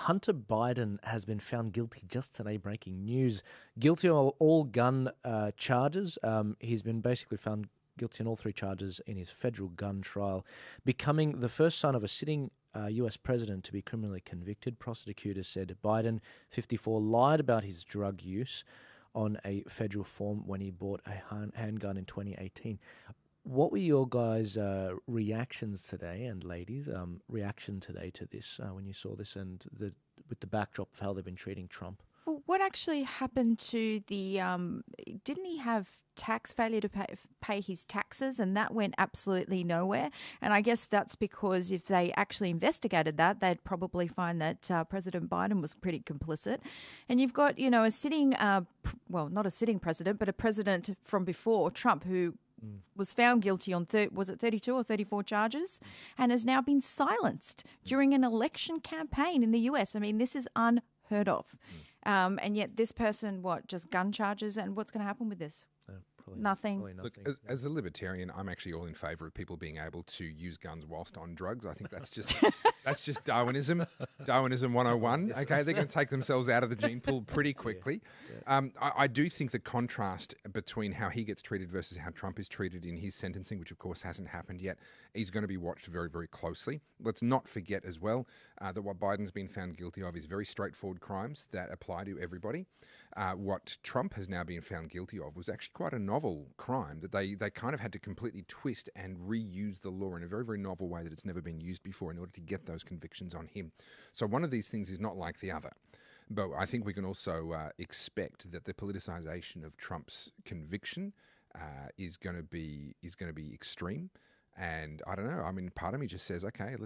Hunter Biden has been found guilty just today, breaking news. Guilty of all gun charges. He's been basically found guilty on all three charges in his federal gun trial, becoming the first son of a sitting US president to be criminally convicted. Prosecutors said Biden, 54, lied about his drug use on a federal form when he bought a handgun in 2018. What were your guys' reactions today, and ladies, reaction today to this when you saw this, and with the backdrop of how they've been treating Trump? Well, what actually happened to the? Didn't he have tax failure to pay his taxes, and that went absolutely nowhere? And I guess that's because if they actually investigated that, they'd probably find that President Biden was pretty complicit. And you've got, a sitting, well, not a sitting president, but a president from before Trump who was found guilty on, was it 32 or 34 charges, and has now been silenced during an election campaign in the US. I mean, this is unheard of. And yet this person, just gun charges, and what's going to happen with this? Nothing. Look, as a libertarian, I'm actually all in favour of people being able to use guns whilst on drugs. I think that's just Darwinism, Darwinism 101. Okay, they're going to take themselves out of the gene pool pretty quickly. I do think the contrast between how he gets treated versus how Trump is treated in his sentencing, which of course hasn't happened yet, is going to be watched very, very closely. Let's not forget as well that what Biden's been found guilty of is very straightforward crimes that apply to everybody. What Trump has now been found guilty of was actually quite a novel crime that they kind of had to completely twist and reuse the law in a very, very novel way that it's never been used before in order to get those convictions on him. So one of these things is not like the other. But I think we can also expect that the politicization of Trump's conviction is going to be extreme. And I don't know. I mean, part of me just says, okay,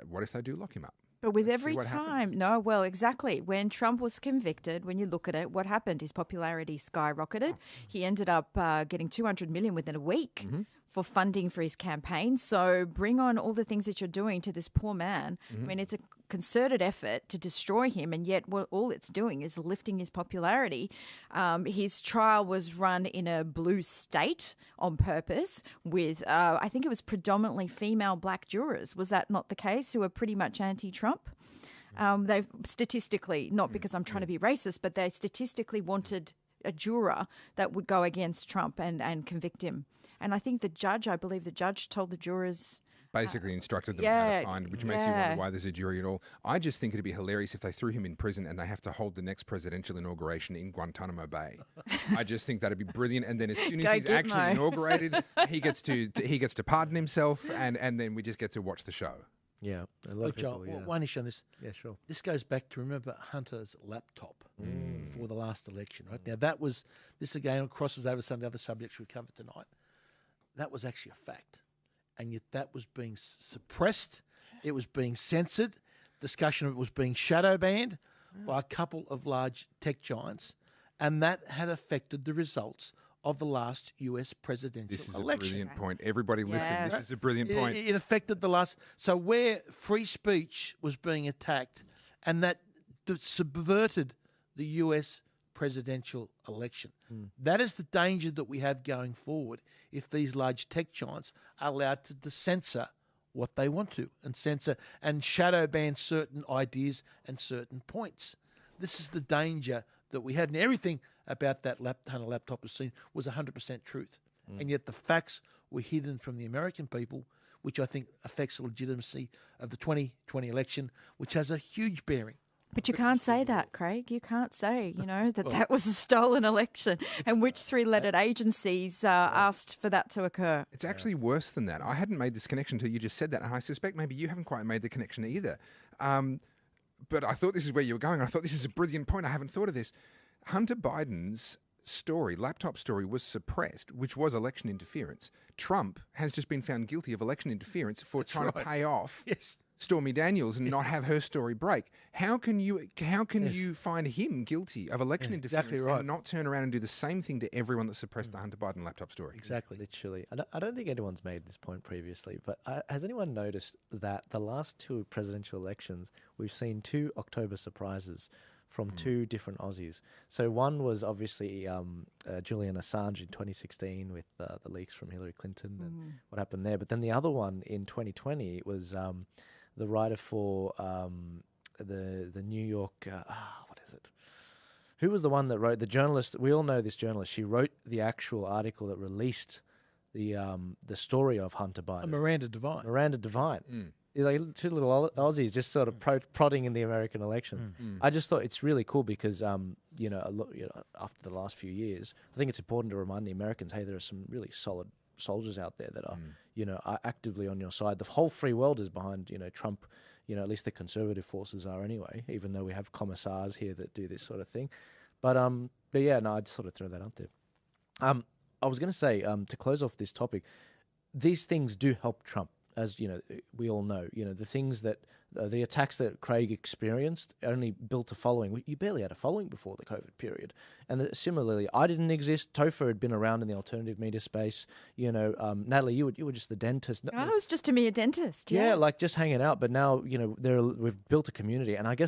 what if they do lock him up? But with every time, no, well, exactly. When Trump was convicted, when you look at it, what happened? His popularity skyrocketed. He ended up getting $200 million within a week for funding for his campaign. So bring on all the things that you're doing to this poor man. I mean, it's a concerted effort to destroy him, and yet all it's doing is lifting his popularity. His trial was run in a blue state on purpose with, I think it was predominantly female black jurors. Was that not the case, who are pretty much anti-Trump? They've statistically, not because I'm trying to be racist, but they statistically wanted a juror that would go against Trump and convict him. And I think I believe the judge told the jurors... Basically instructed them how to find, which makes you wonder why there's a jury at all. I just think it'd be hilarious if they threw him in prison and they have to hold the next presidential inauguration in Guantanamo Bay. I just think that'd be brilliant. And then as soon as he's actually inaugurated, he gets to pardon himself, and then we just get to watch the show. Yeah, a lot of people, one issue on this. Yeah, sure. This goes back to, remember, Hunter's laptop for the last election, right? Now, this again crosses over some of the other subjects we covered tonight. That was actually a fact. And yet that was being suppressed. It was being censored. Discussion of it was being shadow banned by a couple of large tech giants. And that had affected the results of the last US presidential election. This is a brilliant point. Everybody listen. This is a brilliant point. It affected the last... So where free speech was being attacked, and that subverted the US presidential election. That is the danger that we have going forward if these large tech giants are allowed to censor what they want to, and censor and shadow ban certain ideas and certain points. This is the danger that we have. And everything about that Hunter laptop was seen was 100% truth. And yet the facts were hidden from the American people, which I think affects the legitimacy of the 2020 election, which has a huge bearing. But you can't say that, Craig. You can't say, that was a stolen election, and which three-lettered agencies asked for that to occur. It's actually worse than that. I hadn't made this connection until you just said that, and I suspect maybe you haven't quite made the connection either. But I thought this is where you were going. I thought this is a brilliant point. I haven't thought of this. Hunter Biden's laptop story was suppressed, which was election interference. Trump has just been found guilty of election interference for trying to pay off Stormy Daniels and not have her story break. How can you find him guilty of election interference and not turn around and do the same thing to everyone that suppressed the Hunter Biden laptop story? Exactly. Literally. I don't think anyone's made this point previously, but has anyone noticed that the last two presidential elections, we've seen two October surprises from two different Aussies? So one was obviously Julian Assange in 2016 with the leaks from Hillary Clinton and what happened there. But then the other one in 2020 was... the writer for the New York. What is it? Who was the one that wrote the journalist? We all know this journalist. She wrote the actual article that released the story of Hunter Biden. Miranda Devine. Miranda Devine. Like two little Aussies just sort of prodding in the American elections. I just thought it's really cool because, after the last few years, I think it's important to remind the Americans, hey, there are some really solid soldiers out there that are, are actively on your side. The whole free world is behind, Trump. At least the conservative forces are anyway, even though we have commissars here that do this sort of thing. But yeah, no, I'd sort of throw that out there. I was going to say, to close off this topic, these things do help Trump. As we all know, the things that the attacks that Craig experienced only built a following. You barely had a following before the COVID period, and similarly, I didn't exist. Topher had been around in the alternative media space. Natalie, you were just the dentist. I was just a mere dentist. Yeah, yes. like just hanging out. But now we've built a community, and I guess